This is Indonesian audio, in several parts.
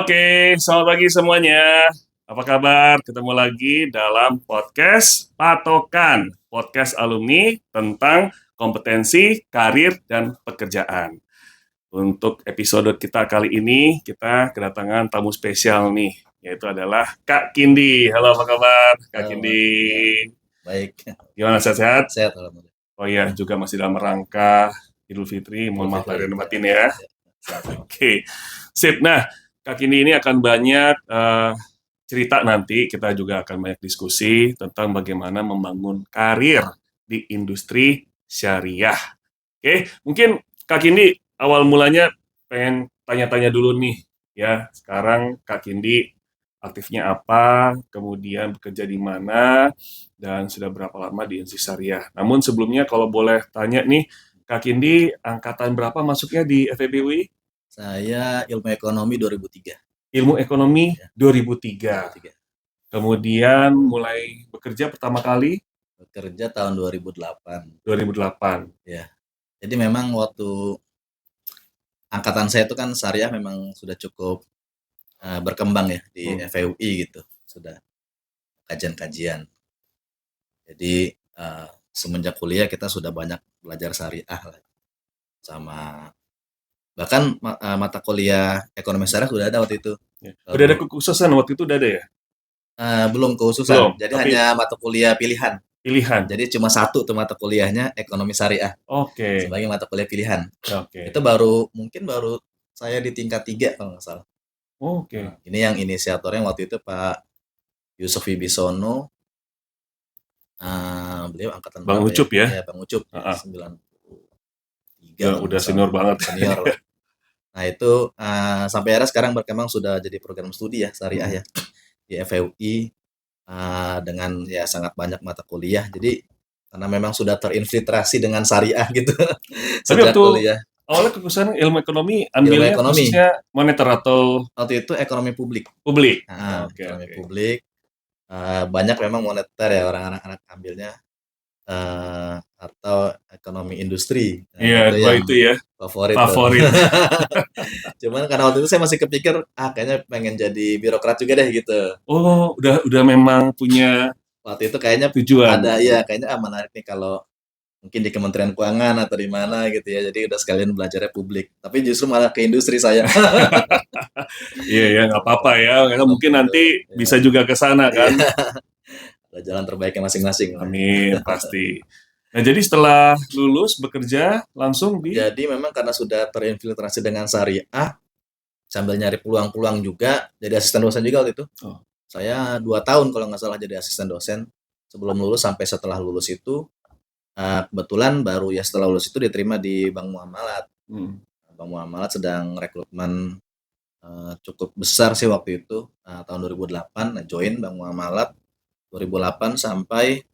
Oke, selamat pagi semuanya. Apa kabar? Ketemu lagi dalam podcast Patokan, podcast alumni tentang kompetensi, karir, dan pekerjaan. Untuk episode kita kali ini, kita kedatangan tamu spesial nih, yaitu adalah Kak Kindi. Halo, apa kabar, Kak Halo, Kindi? ya, baik. Gimana, sehat-sehat? Sehat alhamdulillah. Oh iya, juga masih dalam rangka Idul Fitri. Mohon maaf lahir dan batin ya. Sama-sama. Oke, sip. Nah, Kak Kindi ini akan banyak cerita nanti, kita juga akan banyak diskusi tentang bagaimana membangun karir di industri syariah. Oke, mungkin Kak Kindi awal mulanya pengen tanya-tanya dulu nih, ya. Sekarang Kak Kindi aktifnya apa, kemudian bekerja di mana, dan sudah berapa lama di industri syariah. Namun sebelumnya kalau boleh tanya nih, Kak Kindi angkatan berapa masuknya di FEB UI? Saya ilmu ekonomi 2003. Ilmu ekonomi Ya, 2003. 2003. Kemudian mulai bekerja pertama kali Bekerja tahun 2008. 2008. Ya. Jadi memang waktu angkatan saya itu kan syariah memang sudah cukup berkembang ya di FEUI gitu. Sudah kajian-kajian. Jadi semenjak kuliah kita sudah banyak belajar syariah lah. Sama bahkan mata kuliah ekonomi syariah sudah ada waktu itu. Ya. Udah ada kekhususan waktu itu, udah ada ya? Belum kekhususan, Belum, jadi tapi hanya mata kuliah pilihan. pilihan. Jadi cuma satu tuh mata kuliahnya ekonomi syariah Oke, sebagai mata kuliah pilihan. oke, Itu mungkin baru saya di tingkat 3 kalau nggak salah. oke. Nah, ini yang inisiatornya waktu itu Pak Yusuf Wibisono, beliau angkatan Bang berapa ya? Ucup ya? Ya Bang Ucup, Heeh. 93 Ya, kalau udah nggak salah. senior banget. Senior lah. Nah itu sampai akhirnya sekarang berkembang sudah jadi program studi ya syariah ya di FEUI dengan ya sangat banyak mata kuliah. Jadi karena memang sudah terinfiltrasi dengan syariah gitu Tapi sejak waktu kuliah. awalnya kekhususan ilmu ekonomi, Ilmu ambilnya ekonomi, khususnya moneter atau waktu itu ekonomi publik. publik? Oke, Ekonomi oke. publik, banyak memang moneter ya orang anak-anak ambilnya, atau ekonomi industri. Nah, Iya, itu dua yang itu ya, favorit tuh. favorit. Cuman karena waktu itu saya masih kepikir, kayaknya pengen jadi birokrat juga deh gitu. Oh, udah memang punya Waktu itu kayaknya tujuan. ada ya, kayaknya menarik nih kalau mungkin di Kementerian Keuangan atau di mana gitu ya. Jadi udah sekalian belajarnya publik. Tapi justru malah ke industri saya. Iya ya, nggak apa-apa ya, karena mungkin Apapun tuh, nanti ya. bisa juga ke sana Iya, kan. ada jalan terbaiknya masing-masing lah. Amin, pasti. Nah, jadi setelah lulus bekerja langsung di Jadi memang karena sudah terinfiltrasi dengan syariah, sambil nyari peluang-peluang juga, jadi asisten dosen juga waktu itu. Oh. Saya 2 tahun kalau nggak salah jadi asisten dosen. Sebelum lulus sampai setelah lulus itu, kebetulan baru ya setelah lulus itu diterima di Bank Muamalat. Bank Muamalat sedang rekrutmen cukup besar sih waktu itu, tahun 2008 join Bank Muamalat 2008 sampai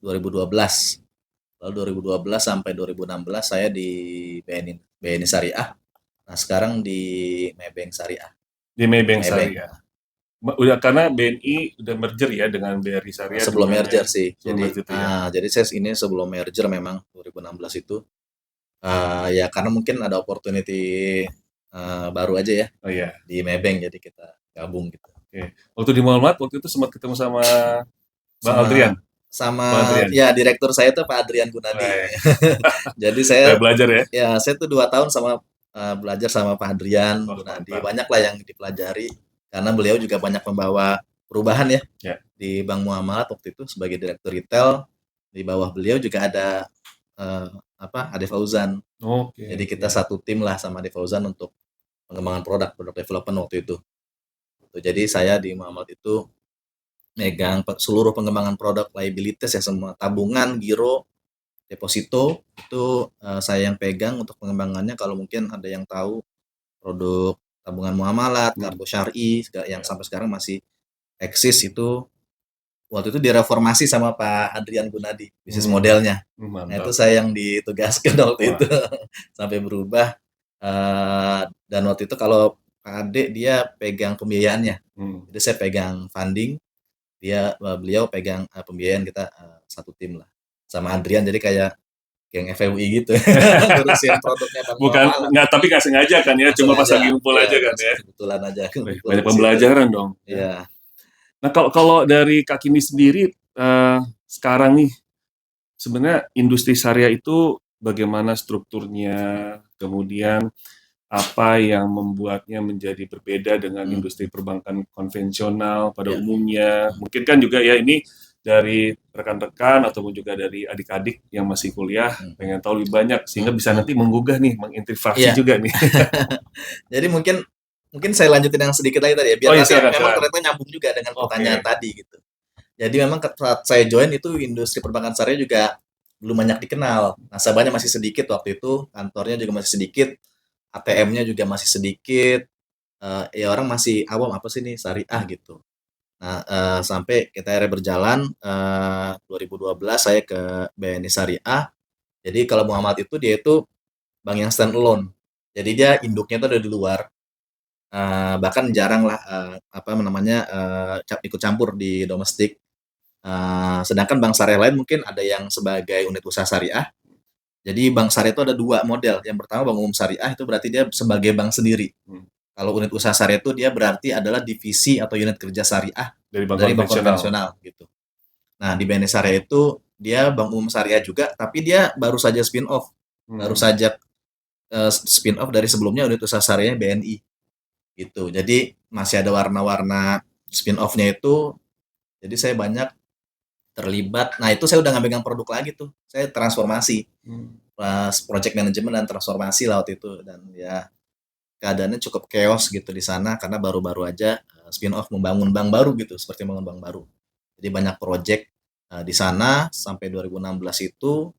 2012. Lalu 2012 sampai 2016 saya di BNI Syariah. Nah, sekarang di Maybank Syariah. di Maybank Maybank. Syariah. Udah karena BNI udah merger ya dengan BRI Syariah Sebelum dengan merger sih. sebelum Jadi merger itu ya. jadi saya ini sebelum merger memang 2016 itu ya karena mungkin ada opportunity baru aja ya Oh iya. di Maybank jadi kita gabung gitu. Oke. Waktu di Muhammad waktu itu sempat ketemu sama Bang Sama Aldrian. sama Bang Adrian. ya direktur saya itu Pak Adrian Gunadi. Jadi Saya belajar ya. ya saya tuh 2 tahun sama belajar sama Pak Adrian Oh, Gunadi. mantap. Banyak lah yang dipelajari karena beliau juga banyak membawa perubahan ya. Ya. Di Bank Muamalat waktu itu sebagai direktur retail. Di bawah beliau juga ada Ade Fauzan. Oke. Jadi kita satu tim lah sama Ade Fauzan untuk pengembangan produk development waktu itu. Jadi saya di Muamalat itu megang seluruh pengembangan produk liabilities ya, semua tabungan, giro, deposito itu saya yang pegang untuk pengembangannya. Kalau mungkin ada yang tahu produk tabungan muamalat, kartu syar'i yang sampai sekarang masih eksis itu waktu itu direformasi sama Pak Adrian Gunadi bisnis modelnya. Nah, itu saya yang ditugaskan waktu itu sampai berubah. Dan waktu itu kalau Pak Ade dia pegang pembiayaannya, jadi saya pegang funding, beliau pegang pembiayaan, kita satu tim lah sama Adrian. Jadi kayak geng FWI gitu, ngurusin produknya Bang Bukan, Muamalah. nggak, tapi nggak sengaja kan ya, Nggak cuma pas sengaja, lagi ngumpul ya aja kan ya. kebetulan aja Wih, ngumpul banyak di situ. pembelajaran dong. Ya. Iya. Nah, kalau dari Kak Kini sendiri, sekarang nih, sebenarnya industri syariah itu bagaimana strukturnya, kemudian apa yang membuatnya menjadi berbeda dengan industri perbankan konvensional pada Ya. umumnya. Mungkin kan juga ya ini dari rekan-rekan ataupun juga dari adik-adik yang masih kuliah pengen tahu lebih banyak sehingga bisa nanti menggugah nih, mengintervasi Iya. juga nih. Jadi mungkin saya lanjutin yang sedikit lagi tadi ya, biar Oh iya, nanti silakan, memang silakan. ternyata nyambung juga dengan Oke. pertanyaan tadi gitu. Jadi memang saat saya join itu industri perbankan syariah juga belum banyak dikenal. Nasabahnya masih sedikit waktu itu, kantornya juga masih sedikit, ATM-nya juga masih sedikit, ya orang masih awam apa sih nih syariah gitu. Nah, sampai kita akhirnya berjalan, 2012 saya ke BNI Syariah. Jadi kalau Muhammad itu dia itu bank yang stand alone. Jadi dia induknya itu ada di luar. Bahkan jarang lah apa namanya ikut campur di domestik. Sedangkan bank syariah lain mungkin ada yang sebagai unit usaha syariah. Jadi bank syariah itu ada dua model. Yang pertama bank umum syariah itu berarti dia sebagai bank sendiri. Kalau unit usaha syariah itu dia berarti adalah divisi atau unit kerja syariah Dari bank dari bank konvensional. konvensional gitu. Nah di BNI Syariah itu dia bank umum syariah juga, tapi dia baru saja spin off, baru saja spin off dari sebelumnya unit usaha syariah BNI gitu. Jadi masih ada warna-warna spin off-nya itu. Jadi saya banyak terlibat. Nah itu saya udah nggak megang produk lagi tuh. Saya transformasi, pas project management dan transformasi lah waktu itu. Dan ya keadaannya cukup chaos gitu di sana karena baru-baru aja spin off membangun bank baru gitu, seperti membangun bank baru. Jadi banyak project di sana sampai 2016 itu.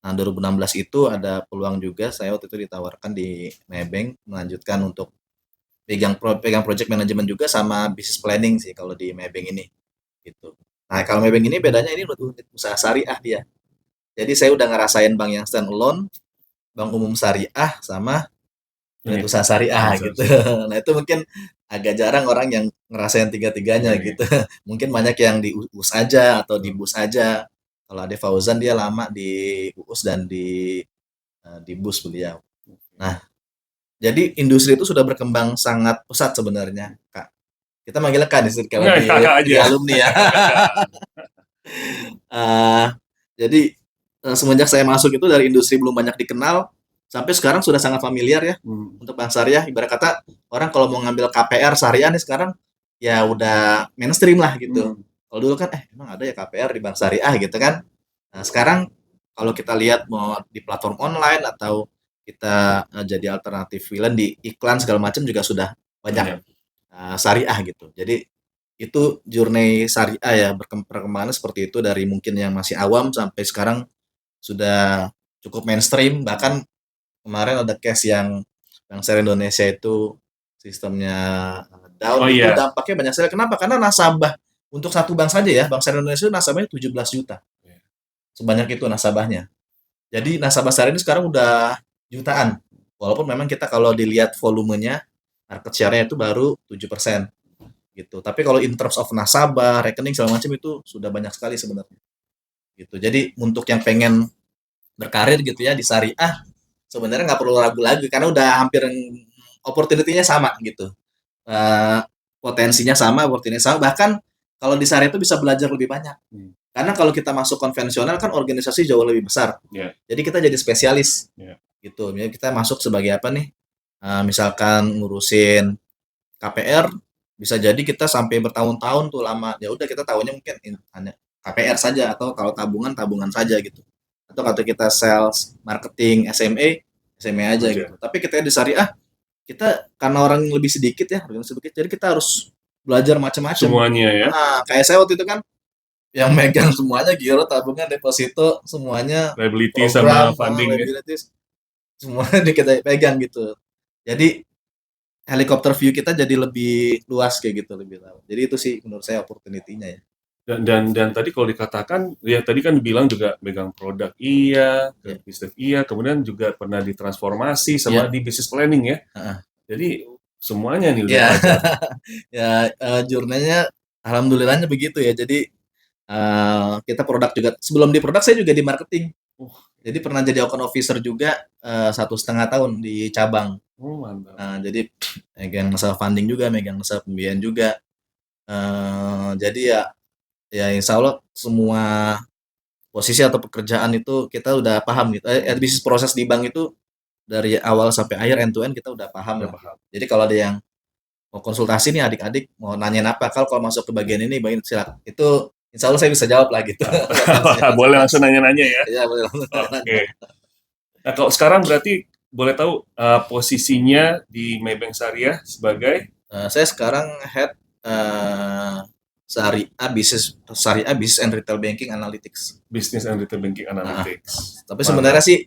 Nah 2016 itu ada peluang juga saya waktu itu ditawarkan di Maybank melanjutkan untuk pegang project management juga sama business planning sih kalau di Maybank ini gitu. Nah kalau Maybank ini bedanya ini unit usaha syariah dia. Jadi saya udah ngerasain bank yang stand alone, bank umum syariah sama unit usaha syariah gitu. Nah itu mungkin agak jarang orang yang ngerasain tiga-tiganya gitu. Mungkin banyak yang di UUS aja atau di BUS aja. Kalau Ade Fauzan dia lama di UUS dan di BUS beliau. Nah, jadi industri itu sudah berkembang sangat pesat sebenarnya, Kak. Kita manggilnya Kak kalau Nggak, kakak di aja. alumni ya. Jadi semenjak saya masuk itu dari industri belum banyak dikenal sampai sekarang sudah sangat familiar ya untuk bank syariah. Ibarat kata orang kalau mau ngambil KPR syariah nih sekarang ya udah mainstream lah gitu. Kalau dulu kan emang ada ya KPR di bank syariah gitu kan. Nah, sekarang kalau kita lihat mau di platform online atau kita jadi alternatif freelance di iklan segala macam juga sudah banyak syariah gitu. Jadi itu journey syariah ya perkembangannya seperti itu dari mungkin yang masih awam sampai sekarang sudah cukup mainstream. Bahkan kemarin ada case yang Bank Syariah Indonesia itu sistemnya down. Itu dampaknya banyak sekali. Kenapa? Karena nasabah untuk satu bank saja ya, Bank Syariah Indonesia nasabahnya 17 juta. Sebanyak itu nasabahnya. Jadi nasabah syariah ini sekarang udah jutaan. Walaupun memang kita kalau dilihat volumenya market share-nya itu baru 7% gitu. Tapi kalau in terms of nasabah, rekening segala macam itu sudah banyak sekali sebenarnya. Gitu. Jadi untuk yang pengen berkarir gitu ya di syariah sebenarnya nggak perlu ragu lagi karena udah hampir opportunity-nya sama gitu. Potensinya sama, opportunity-nya sama. Bahkan kalau di syariah itu bisa belajar lebih banyak. Karena kalau kita masuk konvensional kan organisasi jauh lebih besar. Jadi kita jadi spesialis. Gitu. Jadi kita masuk sebagai apa nih? Misalkan ngurusin KPR, bisa jadi kita sampai bertahun-tahun tuh lama. Ya udah kita tahunya mungkin hanya KPR saja atau kalau tabungan saja gitu. Atau kalau kita sales, marketing, SME aja gitu. Tapi kita di syariah kita karena orang lebih sedikit ya, jadi kita harus belajar macam-macam. Semuanya ya. Kayak saya waktu itu kan yang megang semuanya giro, tabungan, deposito, semuanya liability program, sama funding liabilities, semuanya kita pegang gitu. Jadi helikopter view kita jadi lebih luas kayak gitu, lebih tahu. Jadi itu sih menurut saya opportunity-nya ya. Dan tadi kalau dikatakan ya tadi kan bilang juga megang produk bisnis kemudian juga pernah ditransformasi sama di business planning ya. Jadi semuanya nih udah belajar. Ya journey-nya alhamdulillahnya begitu ya. Jadi kita produk juga sebelum di produk saya juga di marketing. Jadi pernah jadi account officer juga 1,5 tahun di cabang. Oh, mantap. Nah, jadi megang masalah funding juga, megang masalah pembiayaan juga. Jadi ya, ya insya Allah semua posisi atau pekerjaan itu kita udah paham gitu. Bisnis proses di bank itu dari awal sampai akhir end to end kita udah paham Udah lah. paham. Jadi kalau ada yang mau konsultasi nih adik-adik mau nanyain apa, kalau masuk ke bagian ini, bagian silakan. Itu insya Allah saya bisa jawab lah gitu. Boleh langsung nanya-nanya ya. Iya, boleh langsung Oke. Nah, kalau sekarang berarti boleh tahu posisinya di Maybank Syariah sebagai Saya sekarang head Syariah Business and Retail Banking Analytics. Business and Retail Banking Analytics. Tapi sebenarnya sih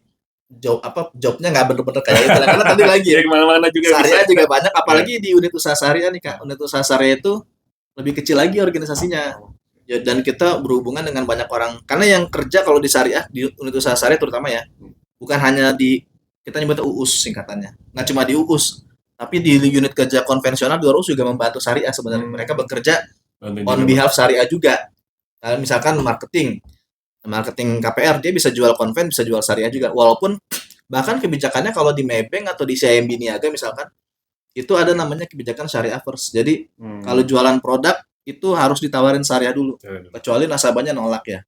jobnya nggak bener-bener kayak itu lah. Karena tadi lagi Ya, kemana-mana juga Syariah bisa. juga banyak, apalagi di unit usaha Syariah nih Kak. Unit usaha Syariah itu lebih kecil lagi organisasinya. Ya, dan kita berhubungan dengan banyak orang. Karena yang kerja kalau di Syariah, di unit usaha Syariah terutama ya, bukan hanya di, kita nyebutnya UUS singkatannya. Nggak cuma di UUS, tapi di unit kerja konvensional di UUS juga membantu Syariah sebenarnya. Mereka bekerja on behalf Syariah juga. Nah, misalkan marketing KPR, dia bisa jual konven, bisa jual Syariah juga. Walaupun bahkan kebijakannya kalau di Maybank atau di CIMB Niaga misalkan, itu ada namanya kebijakan Syariah first. Jadi kalau jualan produk itu harus ditawarin Syariah dulu, kecuali nasabahnya nolak ya.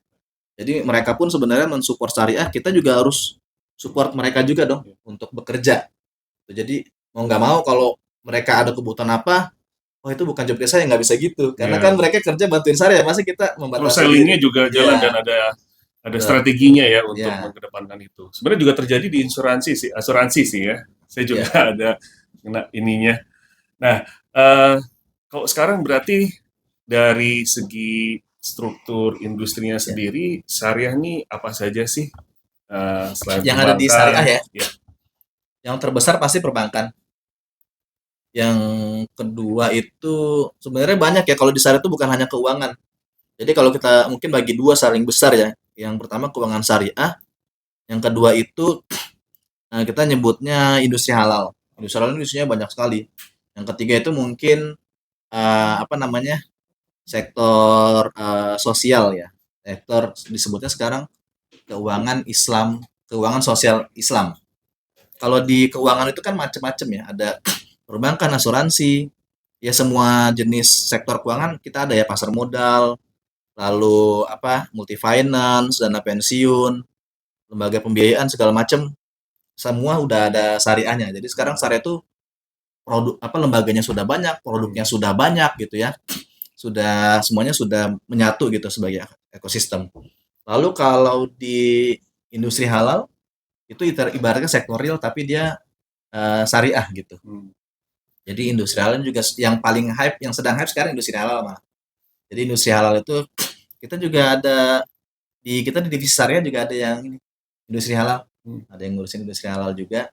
Jadi mereka pun sebenarnya mensupport Syariah, kita juga harus support mereka juga dong untuk bekerja. Jadi mau nggak mau kalau mereka ada kebutuhan apa, oh itu bukan job desk saya, nggak bisa gitu. Karena kan mereka kerja bantuin Syariah, masa kita membatasi Cross-sellingnya juga jalan dan ada strateginya ya untuk mengedepankan itu. Sebenarnya juga terjadi di asuransi sih ya. Saya juga ada kena ininya. Nah, kalau sekarang berarti dari segi struktur industrinya sendiri, Syariah ini apa saja sih? Selain yang ada di Syariah ya? Yang terbesar pasti perbankan. Yang kedua itu sebenarnya banyak ya, kalau di Syariah itu bukan hanya keuangan. Jadi kalau kita mungkin bagi dua saling besar ya. Yang pertama keuangan Syariah, yang kedua itu kita nyebutnya industri halal. Industri halal industrinya banyak sekali. Yang ketiga itu mungkin sektor sosial ya. Sektor disebutnya sekarang keuangan Islam, keuangan sosial Islam. Kalau di keuangan itu kan macam-macam ya, ada perbankan, asuransi, ya semua jenis sektor keuangan kita ada ya, pasar modal, lalu multi finance, dana pensiun, lembaga pembiayaan segala macam, semua udah ada syariahnya. Jadi sekarang syariah itu lembaganya sudah banyak, produknya sudah banyak gitu ya. Semuanya sudah menyatu gitu sebagai ekosistem. Lalu kalau di industri halal itu ibaratnya sektor real tapi dia syariah gitu. Jadi industri halal juga yang paling hype, yang sedang hype sekarang industri halal malah. Jadi industri halal itu kita juga ada di divisi syariah juga ada yang ini, industri halal. Ada yang ngurusin industri halal juga.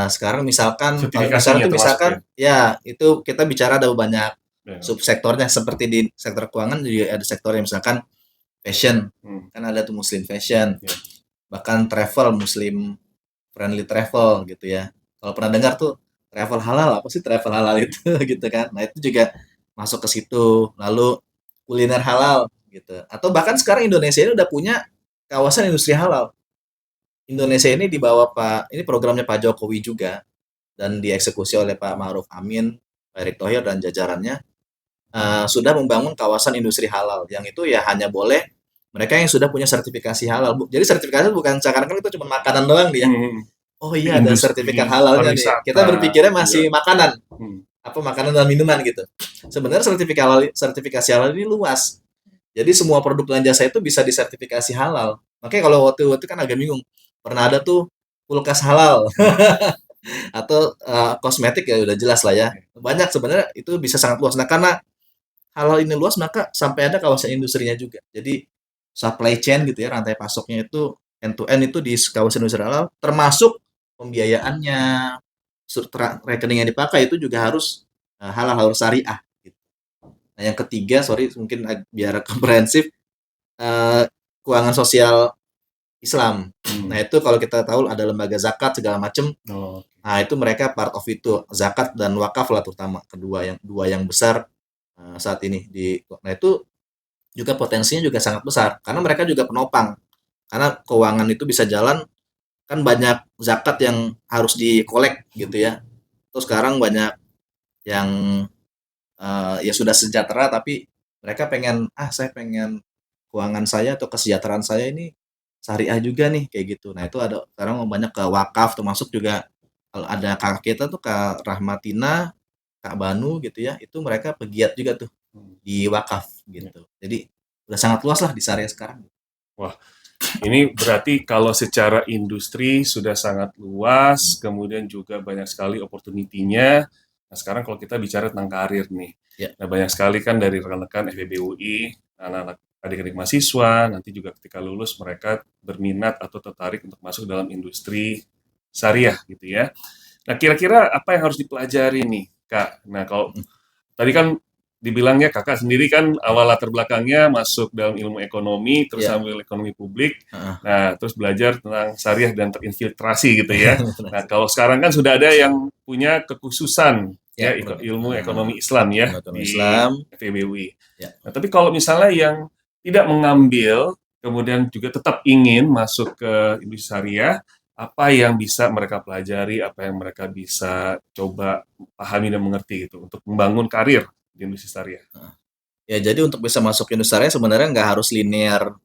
Sekarang misalkan itu kita bicara ada banyak subsektornya, seperti di sektor keuangan juga ada sektornya, misalkan fashion, kan ada tuh muslim fashion, bahkan travel, muslim friendly travel gitu ya. Kalau pernah dengar tuh travel halal, apa sih travel halal itu gitu kan. Nah itu juga masuk ke situ. Lalu kuliner halal gitu. Atau bahkan sekarang Indonesia ini udah punya kawasan industri halal. Indonesia ini ini programnya Pak Jokowi juga, dan dieksekusi oleh Pak Ma'ruf Amin, Pak Erick Thohir dan jajarannya, sudah membangun kawasan industri halal, yang itu ya hanya boleh mereka yang sudah punya sertifikasi halal. Jadi sertifikasi bukan seakan-akan itu cuma makanan doang dia. Oh iya, ada sertifikat halalnya nih. Kita berpikirnya masih makanan. Makanan dan minuman gitu. Sebenarnya sertifikasi halal ini luas. Jadi semua produk dan jasa itu bisa disertifikasi halal. Makanya kalau waktu kan agak bingung. Pernah ada tuh kulkas halal. Atau kosmetik ya udah jelas lah ya. Banyak sebenarnya, itu bisa sangat luas. Nah, karena halal ini luas, maka sampai ada kawasan industrinya juga. Jadi supply chain gitu ya, rantai pasoknya itu end to end itu di kawasan industri halal, termasuk pembiayaannya, rekening yang dipakai itu juga harus halal, harus syariah gitu. Nah, yang ketiga, mungkin biar komprehensif, keuangan sosial Islam. Nah, itu kalau kita tahu ada lembaga zakat segala macam. Nah, itu mereka part of itu, zakat dan wakaf lah terutama, dua yang besar saat ini nah itu juga potensinya juga sangat besar karena mereka juga penopang. Karena keuangan itu bisa jalan, kan banyak zakat yang harus dikolek gitu ya. Terus sekarang banyak yang ya sudah sejahtera tapi mereka pengen, saya pengen keuangan saya atau kesejahteraan saya ini syariah juga nih kayak gitu. Nah itu ada sekarang banyak ke wakaf termasuk juga kalau ada kakak kita tuh Kak Rahmatina, Kak Banu gitu ya, itu mereka pegiat juga tuh Hmm. di wakaf Ya. gitu. Jadi udah sangat luas lah di syariah sekarang. Wah, ini berarti kalau secara industri sudah sangat luas, Hmm. kemudian juga banyak sekali opportunity-nya. Nah, sekarang kalau kita bicara tentang karir nih. Ya, Nah, banyak sekali kan dari rekan-rekan FEB UI, anak-anak adik-adik mahasiswa, nanti juga ketika lulus mereka berminat atau tertarik untuk masuk dalam industri syariah gitu ya. Nah, kira-kira apa yang harus dipelajari nih, Kak? Nah, kalau mhm, tadi kan dibilangnya Kakak sendiri kan awal latar belakangnya masuk dalam ilmu ekonomi, terus ya, ambil ekonomi publik, heeh. nah terus belajar tentang syariah dan terinfiltrasi gitu ya. Nah, kalau sekarang kan sudah ada yang punya kekhususan Ya, ya ilmu ekonomi Islam ya ilmu di Islam, FEBUI. ya. Nah, tapi kalau misalnya yang tidak mengambil, kemudian juga tetap ingin masuk ke industri syariah, apa yang bisa mereka pelajari, apa yang mereka bisa coba pahami dan mengerti gitu untuk membangun karir di industri syariah. Ya, jadi untuk bisa masuk industri syariah sebenarnya nggak harus linear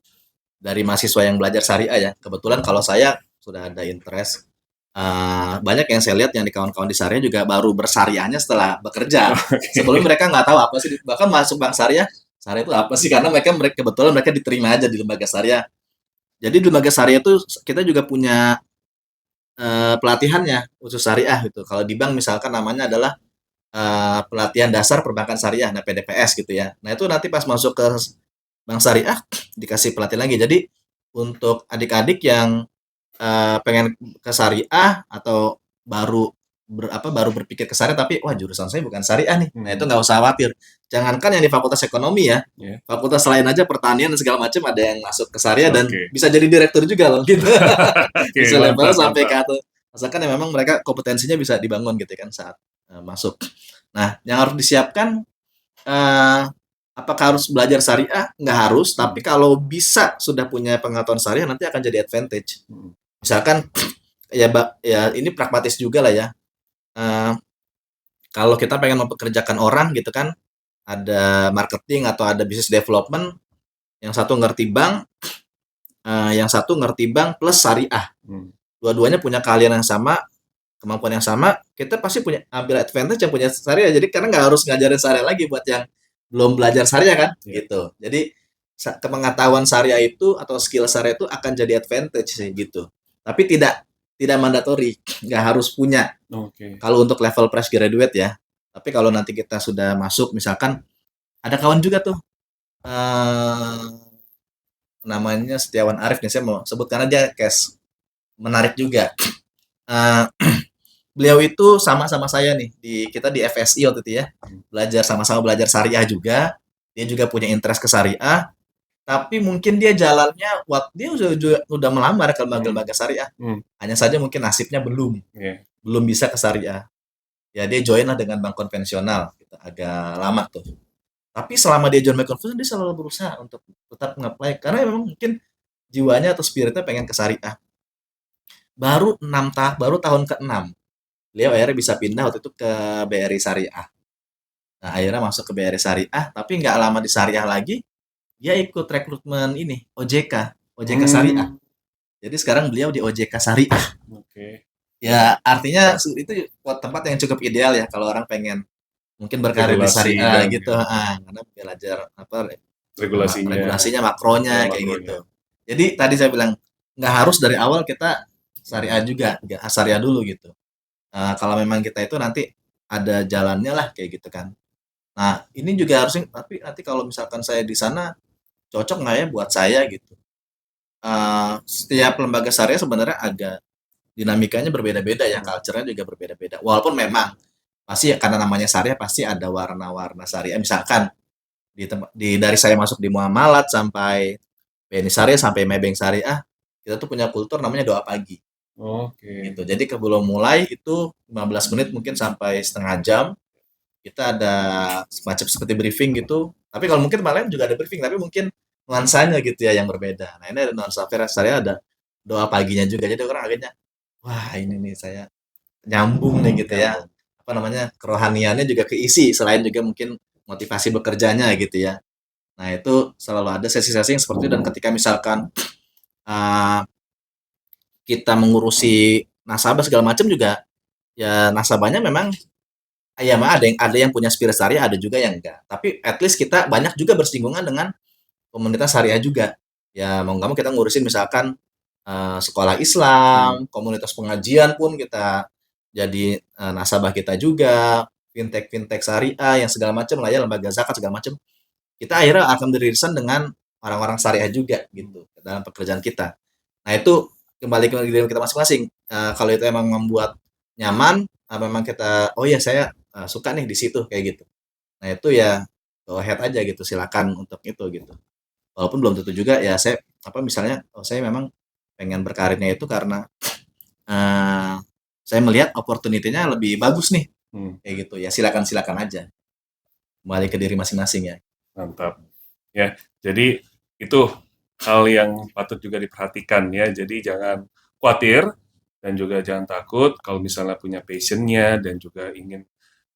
dari mahasiswa yang belajar syariah ya. Kebetulan kalau saya sudah ada interest, banyak yang saya lihat yang di kawan-kawan di syariah juga baru bersyariahnya setelah bekerja. Sebelum Oke. mereka nggak tahu apa sih, bahkan masuk bank syariah, syariah itu apa sih? Karena mereka kebetulan mereka diterima aja di lembaga syariah. Jadi di lembaga syariah itu kita juga punya pelatihannya khusus syariah gitu. Kalau di bank misalkan namanya adalah pelatihan dasar perbankan syariah, nah PDPS gitu ya. Nah itu nanti pas masuk ke bank syariah dikasih pelatihan lagi. Jadi untuk adik-adik yang pengen ke syariah atau baru berpikir ke syariah tapi wah jurusan saya bukan syariah nih. Nah itu Hmm, nggak usah khawatir. Jangankan yang di fakultas ekonomi ya, ya. fakultas lain aja pertanian dan segala macam ada yang masuk ke syariah dan Oke. bisa jadi direktur juga loh gitu. Oke, Bisa levelnya mantap, sampai ke mantap. atas. Asalkan ya memang mereka kompetensinya bisa dibangun gitu kan saat masuk. Nah, yang harus disiapkan eh, apakah harus belajar syariah? Nggak harus, Hmm, tapi kalau bisa sudah punya pengetahuan syariah nanti akan jadi advantage. hmm, Misalkan ya ini pragmatis juga lah ya. Eh, Kalau kita pengen mempekerjakan orang gitu kan, ada marketing atau ada business development, yang satu ngerti bank, yang satu ngerti bank plus syariah. hmm. Dua-duanya punya keahlian yang sama, kemampuan yang sama, kita pasti punya ambil advantage yang punya syariah. Jadi karena nggak harus ngajarin syariah lagi buat yang belum belajar syariah kan, Ya. gitu. Jadi kepengetahuan syariah itu atau skill syariah itu akan jadi advantage sih gitu. Tapi tidak tidak mandatory, nggak harus punya. Oke. Kalau untuk level fresh graduate ya. Tapi kalau nanti kita sudah masuk, misalkan ada kawan juga tuh namanya Setiawan Arif nih saya mau sebut karena dia case menarik juga. Eh, Beliau itu sama-sama saya nih kita di FSI waktu itu ya. Hmm, Belajar sama-sama belajar syariah juga. Dia juga punya interest ke syariah, tapi mungkin dia jalannya dia udah melamar ke hmm, lembaga-lembaga syariah. hmm. Hanya saja mungkin nasibnya belum Ya. belum bisa ke syariah. Ya dia join lah dengan bank konvensional gitu. Agak lama tuh. Tapi selama dia join bank konvensional dia selalu berusaha untuk tetap nge-apply karena memang mungkin jiwanya atau spiritnya pengen ke syariah. Baru tahun ke-6 beliau akhirnya bisa pindah waktu itu ke BRI Syariah. Nah, akhirnya masuk ke BRI Syariah, tapi nggak lama di Syariah lagi, dia ikut rekrutmen ini, OJK Syariah. Hmm, Jadi sekarang beliau di OJK Syariah. oke. Ya, artinya Ya, itu tempat yang cukup ideal ya kalau orang pengen mungkin berkarir di regulasi syariah dan gitu, ya, karena belajar apa regulasinya, regulasinya, makronya kayak makronya. gitu. Jadi tadi saya bilang nggak harus dari awal kita syariah Hmm, juga, nggak syariah dulu gitu. Kalau memang kita itu nanti ada jalannya lah kayak gitu kan. Nah, ini juga harusnya tapi nanti kalau misalkan saya di sana cocok nggak ya buat saya gitu. Setiap lembaga syariah sebenarnya agak dinamikanya berbeda-beda ya, hmm, culture-nya juga berbeda-beda. Walaupun memang pasti karena namanya syariah pasti ada warna-warna syariah. Misalkan dari saya masuk di Muamalat sampai BNI Syariah sampai Maybank Syariah, kita tuh punya kultur namanya doa pagi oke. gitu. Jadi sebelum mulai itu 15 menit mungkin sampai setengah jam kita ada semacam seperti briefing gitu. Tapi kalau mungkin malam juga ada briefing, tapi mungkin nuansanya gitu ya yang berbeda. Nah, ini ada nuansa syariah, ada doa paginya juga. Jadi orang akhirnya, wah ini nih saya nyambung nih gitu ya. Nyambung. Apa namanya, kerohaniannya juga keisi selain juga mungkin motivasi bekerjanya gitu ya. Nah, itu selalu ada sesi-sesi yang seperti itu dan ketika misalkan uh, kita mengurusi nasabah segala macam juga ya nasabahnya memang ya ada yang punya spirit syariah, ada juga yang enggak. Tapi at least kita banyak juga bersinggungan dengan komunitas syariah juga. Ya mau nggak mau kita ngurusin misalkan sekolah Hmm. Islam, komunitas pengajian pun kita jadi nasabah kita juga, fintech-fintech syariah yang segala macam lah ya, lembaga zakat segala macam. Kita akhirnya akan beririsan dengan orang-orang syariah juga gitu dalam pekerjaan kita. Nah itu kembali ke diri kita masing-masing. Kalau itu emang membuat nyaman, memang kita, oh ya saya suka nih di situ kayak gitu. Nah itu ya go ahead aja gitu, silakan untuk itu gitu. Walaupun belum tentu juga ya saya apa misalnya, oh saya memang pengen berkarirnya itu karena eh, saya melihat opportunity-nya lebih bagus nih Hmm. kayak gitu. Ya silakan-silakan aja. Kembali ke diri masing-masing ya. Mantap. Ya, jadi itu hal yang patut juga diperhatikan ya. Jadi jangan khawatir dan juga jangan takut kalau misalnya punya passion-nya dan juga ingin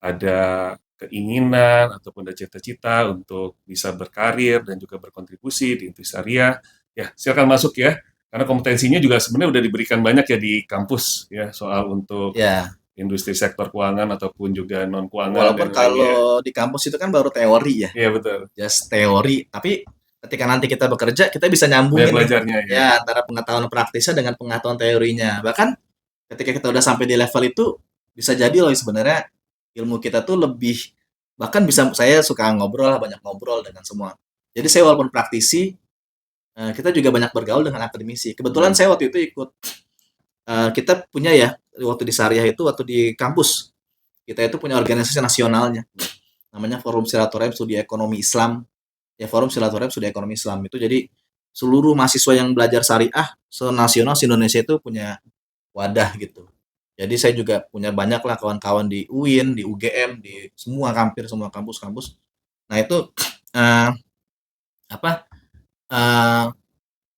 ada keinginan ataupun ada cita-cita untuk bisa berkarir dan juga berkontribusi di industri syariah, ya silakan masuk ya. Karena kompetensinya juga sebenarnya udah diberikan banyak ya di kampus ya soal untuk Ya, industri sektor keuangan ataupun juga non keuangan walaupun dan lainnya. kalau di kampus itu kan baru teori ya, Iya betul. just teori. Tapi ketika nanti kita bekerja, kita bisa Banyak nyambungin nih belajarnya ya. ya antara pengetahuan praktisnya dengan pengetahuan teorinya. Bahkan ketika kita udah sampai di level itu, bisa jadi loh sebenarnya ilmu kita tuh lebih, bahkan bisa saya suka ngobrol lah, banyak ngobrol dengan semua. Jadi saya walaupun praktisi, kita juga banyak bergaul dengan akademisi. Kebetulan Hmm. saya waktu itu ikut, kita punya ya, waktu di Syariah itu, waktu di kampus, kita itu punya organisasi nasionalnya. Namanya Forum Silaturahim Studi Ekonomi Islam. Ya Forum Silaturahim Studi Ekonomi Islam. Itu jadi seluruh mahasiswa yang belajar syariah senasional se-Indonesia itu punya wadah gitu. Jadi saya juga punya banyak lah kawan-kawan di UIN, di UGM, di semua hampir semua kampus-kampus. Nah itu eh, apa? eh,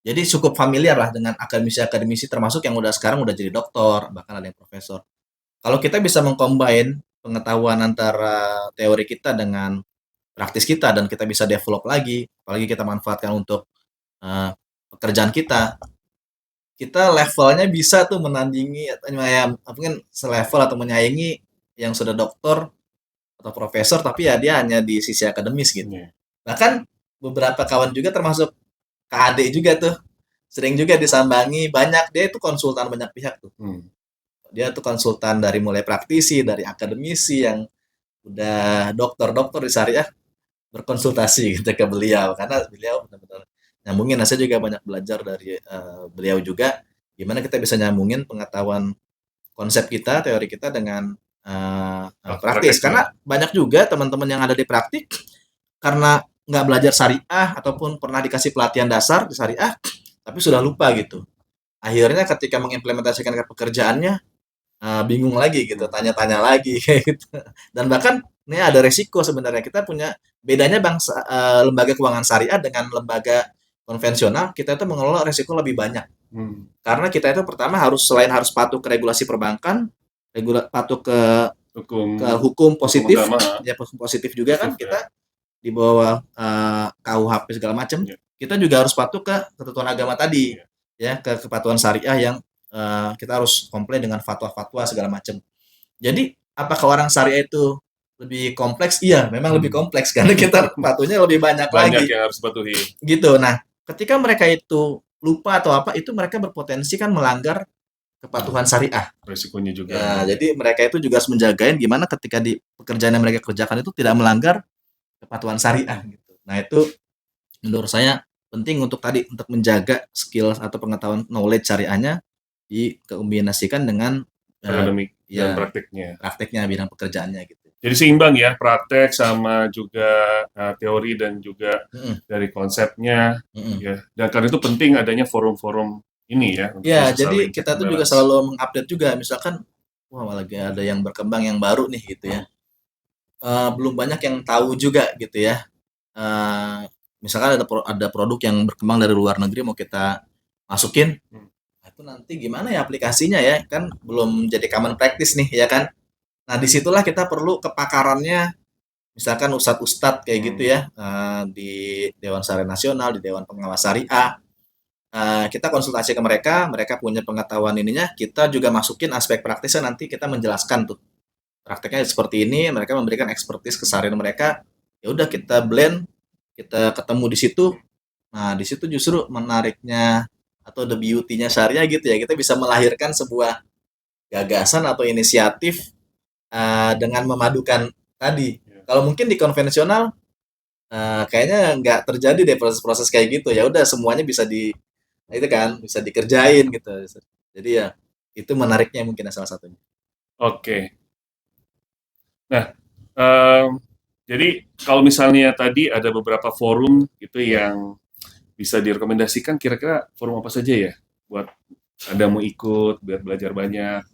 jadi cukup familiar lah dengan akademisi-akademisi termasuk yang udah sekarang udah jadi doktor, bahkan ada yang profesor. Kalau kita bisa mengcombine pengetahuan antara teori kita dengan praktis kita dan kita bisa develop lagi, apalagi kita manfaatkan untuk eh, pekerjaan kita, kita levelnya bisa tuh menandingi ya mungkin selevel atau menyaingi yang sudah doktor atau profesor tapi ya dia hanya di sisi akademis gitu. Iya. Bahkan beberapa kawan juga termasuk KAD juga tuh sering juga disambangi banyak dia itu konsultan banyak pihak tuh. Hmm. Dia tuh konsultan dari mulai praktisi, dari akademisi yang udah dokter-dokter di syariah berkonsultasi gitu ke beliau karena beliau benar-benar nyambungin. Nah, saya juga banyak belajar dari beliau juga gimana kita bisa nyambungin pengetahuan konsep kita, teori kita dengan praktis. Prakteknya. Karena banyak juga teman-teman yang ada di praktik karena nggak belajar syariah ataupun pernah dikasih pelatihan dasar di syariah, tapi sudah lupa gitu. Akhirnya ketika mengimplementasikan ke pekerjaannya bingung lagi gitu, Hmm. tanya-tanya lagi kayak gitu. Dan bahkan ini ada resiko sebenarnya kita punya bedanya bangsa lembaga keuangan syariah dengan lembaga konvensional, kita itu mengelola resiko lebih banyak. Hmm. Karena kita itu pertama harus selain harus patuh ke regulasi perbankan, patuh ke Hukum hukum hukum positif, agama ya hukum positif juga kan positif ya. kita di bawah KUHP segala macam. Ya. Kita juga harus patuh ke ketentuan agama tadi, Ya. ya ke kepatuhan syariah yang kita harus komplain dengan fatwa-fatwa segala macam. Jadi apakah orang syariah itu lebih kompleks? Iya, memang lebih Hmm. kompleks karena kita patuhnya lebih banyak Banyak lagi. yang harus patuhi. Gitu. Nah, ketika mereka itu lupa atau apa, itu mereka berpotensi kan melanggar kepatuhan syariah. Resikonya juga Ya, banyak. jadi mereka itu juga harus menjagain gimana ketika di pekerjaan yang mereka kerjakan itu tidak melanggar kepatuhan syariah gitu. Nah, itu menurut saya penting untuk tadi untuk menjaga skill atau pengetahuan knowledge syariahnya dikombinasikan dengan Akademik dan ya praktiknya. prakteknya bidang pekerjaannya gitu. Jadi seimbang ya, praktek sama juga teori dan juga Mm-mm, dari konsepnya mm-mm. ya. Dan karena itu penting adanya forum-forum ini ya untuk Ya, bisa jadi saling check kita and tuh juga balance. selalu mengupdate juga, misalkan, wah lagi ada yang berkembang yang baru nih gitu ya. Belum banyak yang tahu juga gitu ya. Eh, misalkan ada produk yang berkembang dari luar negeri mau kita masukin, nah itu nanti gimana ya aplikasinya ya, kan belum jadi common practice nih, ya kan. Nah, disitulah kita perlu kepakarannya, misalkan ustadz-ustadz kayak gitu ya, di Dewan Syariah Nasional, di Dewan Pengawas Syariah, kita konsultasi ke mereka, mereka punya pengetahuan ininya, kita juga masukin aspek praktisnya, nanti kita menjelaskan tuh, prakteknya seperti ini, mereka memberikan expertise keseharian mereka, ya udah kita blend, kita ketemu di situ. Nah, di situ justru menariknya atau the beauty-nya syariah gitu ya, kita bisa melahirkan sebuah gagasan atau inisiatif dengan memadukan tadi. Kalau mungkin di konvensional kayaknya nggak terjadi deh proses-proses kayak gitu. Ya udah semuanya bisa itu kan bisa dikerjain gitu. Jadi ya itu menariknya mungkin salah satunya. Oke. Nah, jadi kalau misalnya tadi ada beberapa forum itu yang bisa direkomendasikan, kira-kira forum apa saja ya buat Anda mau ikut, biar belajar banyak?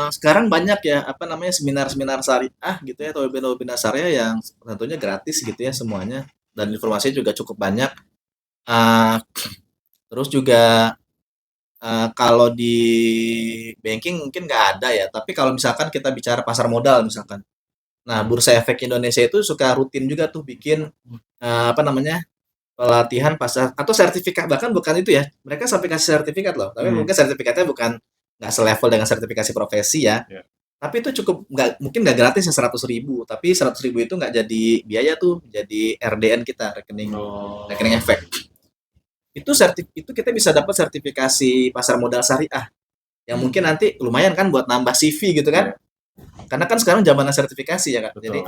Sekarang banyak ya apa namanya seminar-seminar syariah gitu ya atau webinar-webinar syariah yang tentunya gratis gitu ya semuanya dan informasinya juga cukup banyak. Uh, Terus juga kalau di banking mungkin nggak ada ya, tapi kalau misalkan kita bicara pasar modal misalkan. Nah, Bursa Efek Indonesia itu suka rutin juga tuh bikin apa namanya? Pelatihan pasar atau sertifikat, bahkan bukan itu ya. Mereka sampai kasih sertifikat loh, tapi mungkin sertifikatnya bukan nggak selevel dengan sertifikasi profesi ya. Ya. Tapi itu cukup nggak mungkin nggak gratis ya 100.000, tapi 100.000 itu nggak jadi biaya tuh, jadi RDN kita rekening efek. Itu kita bisa dapat sertifikasi pasar modal syariah yang mungkin nanti lumayan kan buat nambah CV gitu kan. Karena kan sekarang zamannya sertifikasi ya Kak. Betul. Jadi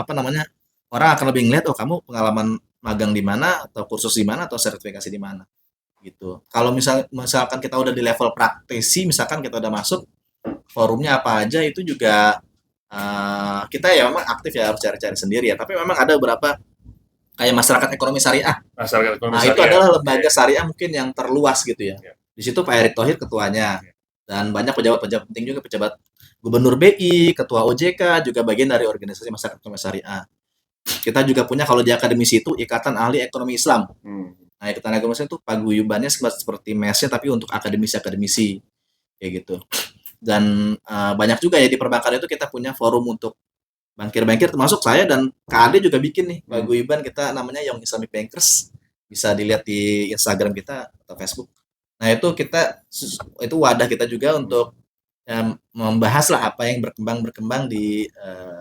apa namanya? Orang akan lebih ngeliat kamu pengalaman magang di mana atau kursus di mana atau sertifikasi di mana gitu. Kalau misalkan kita udah di level praktisi, misalkan kita udah masuk forumnya apa aja itu juga kita ya memang aktif ya harus cari-cari sendiri ya. Tapi memang ada beberapa kayak masyarakat ekonomi syariah. Masyarakat ekonomi Nah, syariah. itu adalah lembaga syariah mungkin yang terluas gitu ya. Di situ Pak Erick Thohir ketuanya. Dan banyak pejabat-pejabat penting juga, pejabat Gubernur BI, Ketua OJK, juga bagian dari organisasi masyarakat ekonomi syariah. Kita juga punya kalau di akademisi itu Ikatan Ahli Ekonomi Islam. Nah, Ikatan Ahli Ekonomi Islam itu paguyubannya seperti mesnya tapi untuk akademisi-akademisi kayak gitu. Dan banyak juga ya di perbankan itu kita punya forum untuk bankir-bankir, termasuk saya dan KAD juga bikin nih paguyuban kita namanya Young Islamic Bankers, bisa dilihat di Instagram kita atau Facebook. Nah itu wadah kita juga untuk membahas lah apa yang berkembang di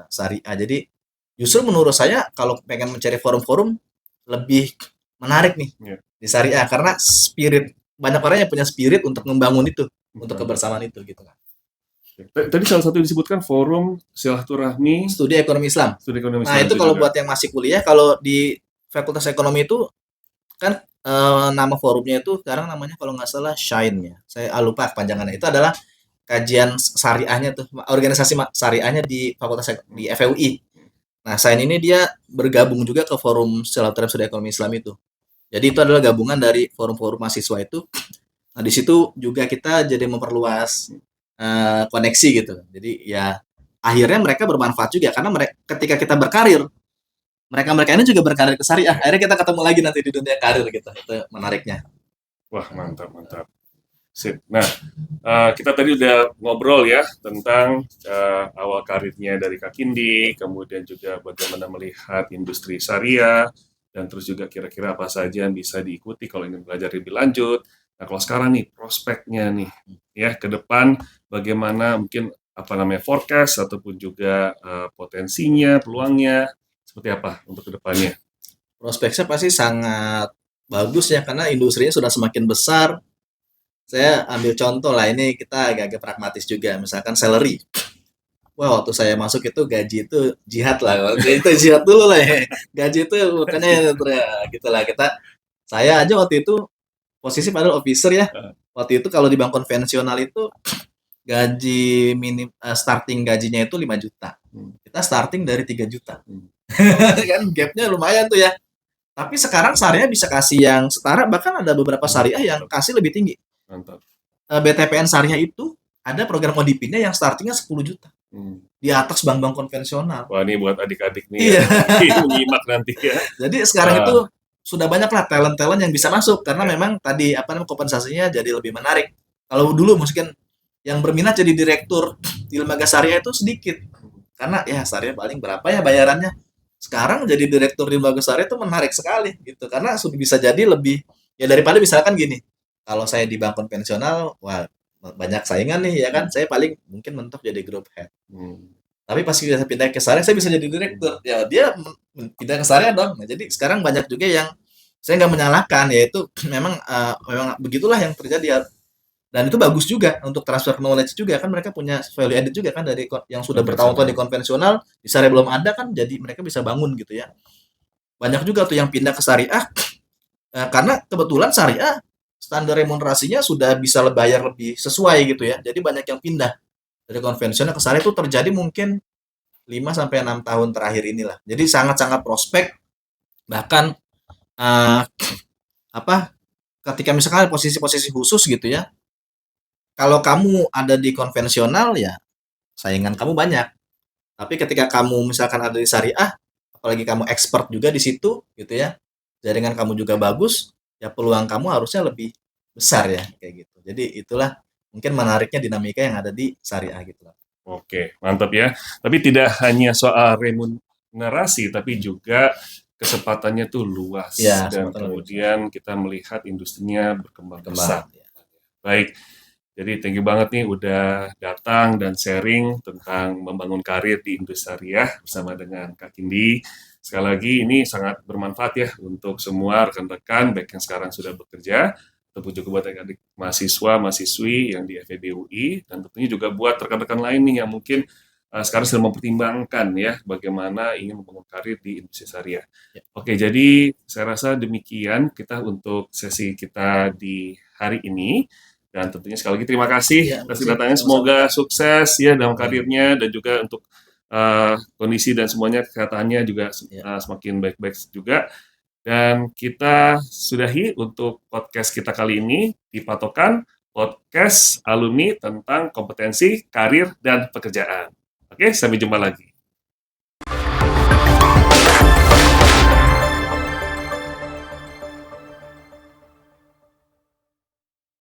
syariah. Jadi justru menurut saya kalau pengen mencari forum-forum lebih menarik nih di syariah karena banyak orang yang punya spirit untuk membangun itu, untuk kebersamaan itu gitu kan. Tadi salah satu disebutkan forum silaturahmi studi ekonomi Islam. Nah itu kalau buat yang masih kuliah, kalau di Fakultas Ekonomi itu kan nama forumnya itu sekarang namanya kalau nggak salah Shine ya. Saya lupa kepanjangannya. Itu adalah kajian syariahnya tuh, organisasi syariahnya di Fakultas di FUI. Nah, Shine ini dia bergabung juga ke forum silaturahmi studi ekonomi Islam itu. Jadi itu adalah gabungan dari forum-forum mahasiswa itu. Nah, di situ juga kita jadi memperluas koneksi gitu. Jadi ya akhirnya mereka bermanfaat juga karena ketika kita berkarir, mereka ini juga berkarir ke syariah. Akhirnya kita ketemu lagi nanti di dunia karir gitu. Itu menariknya. Wah, mantap. Sip. Nah, kita tadi udah ngobrol ya tentang awal karirnya dari Kak Kindi, kemudian juga bagaimana melihat industri syariah, dan terus juga kira-kira apa saja yang bisa diikuti kalau ingin belajar lebih lanjut. Nah, kalau sekarang nih prospeknya nih ya ke depan bagaimana mungkin forecast ataupun juga potensinya, peluangnya seperti apa untuk ke depannya? Prospeknya pasti sangat bagus ya karena industrinya sudah semakin besar. Saya ambil contoh lah, ini kita agak-agak pragmatis juga, misalkan salary. Wah, waktu saya masuk itu gaji itu jihad lah, itu jihad dulu lah ya. Gaji itu makanya gitu lah saya aja waktu itu posisi padahal officer ya. Waktu itu kalau di bank konvensional itu gaji starting gajinya itu 5 juta. Kita starting dari 3 juta. Kan gapnya lumayan tuh ya. Tapi sekarang syariah bisa kasih yang setara, bahkan ada beberapa syariah yang kasih lebih tinggi. Mantap. BTPN syariah itu ada program ODP-nya yang startingnya 10 juta. di atas bank-bank konvensional. Wah, ini buat adik-adik nih Iya. yang menyimak nanti ya. Jadi sekarang Ah, itu sudah banyak lah talent-talent yang bisa masuk karena memang tadi apa namanya kompensasinya jadi lebih menarik. Kalau dulu mungkin yang berminat jadi direktur di lembaga syariah itu sedikit. Karena ya syariah paling berapa ya bayarannya. Sekarang jadi direktur di lembaga syariah itu menarik sekali gitu karena sudah bisa jadi lebih ya daripada misalkan gini. Kalau saya di bank konvensional, wah banyak saingan nih ya kan. Saya paling mungkin mentok jadi group head. hmm, Tapi pas kita pindah ke Syariah, saya bisa jadi direktur. Ya dia pindah ke Syariah dong. Nah, jadi sekarang banyak juga yang saya nggak menyalahkan, yaitu memang begitulah yang terjadi ya. Dan itu bagus juga untuk transfer knowledge juga kan mereka punya value added juga kan dari yang sudah bertahun-tahun di konvensional. konvensional di Syariah belum ada kan jadi mereka bisa bangun gitu ya. Banyak juga tuh yang pindah ke Syariah karena kebetulan Syariah standar remunerasinya sudah bisa bayar lebih sesuai gitu ya. Jadi banyak yang pindah dari konvensional ke Syariah itu terjadi mungkin 5 sampai 6 tahun terakhir inilah. Jadi sangat-sangat prospek bahkan uh, apa ketika misalkan posisi-posisi khusus gitu ya. Kalau kamu ada di konvensional ya saingan kamu banyak. Tapi ketika kamu misalkan ada di syariah, apalagi kamu expert juga di situ gitu ya. Jaringan kamu juga bagus, ya peluang kamu harusnya lebih besar ya kayak gitu. Jadi itulah mungkin menariknya dinamika yang ada di syariah gitu. Oke, mantap ya. Tapi tidak hanya soal remunerasi, tapi juga kesempatannya tuh luas Ya, dan sebetulnya lebih besar. kemudian kita melihat industrinya berkembang Berkembang. pesat. Ya. Baik, jadi thank you banget nih udah datang dan sharing tentang membangun karir di industri syariah bersama dengan Kak Kindi. Sekali lagi ini sangat bermanfaat ya untuk semua rekan-rekan baik yang sekarang sudah bekerja ataupun juga buat adik-adik mahasiswa, mahasiswi yang di FEB UI dan tentunya juga buat rekan-rekan lain nih yang mungkin sekarang sedang mempertimbangkan ya bagaimana ingin membangun karir di industri syariah. Ya. Oke, jadi saya rasa demikian kita untuk sesi kita di hari ini. Dan tentunya sekali lagi terima kasih Ya, atas makasih. kedatangannya. Sama-sama Semoga Kak. sukses ya dalam Amin. karirnya dan juga untuk kondisi dan semuanya kesehatannya juga Ya. semakin baik-baik juga. Dan kita sudahi untuk podcast kita kali ini di Patokan Podcast Alumni tentang kompetensi, karir, dan pekerjaan. Oke, sampai jumpa lagi.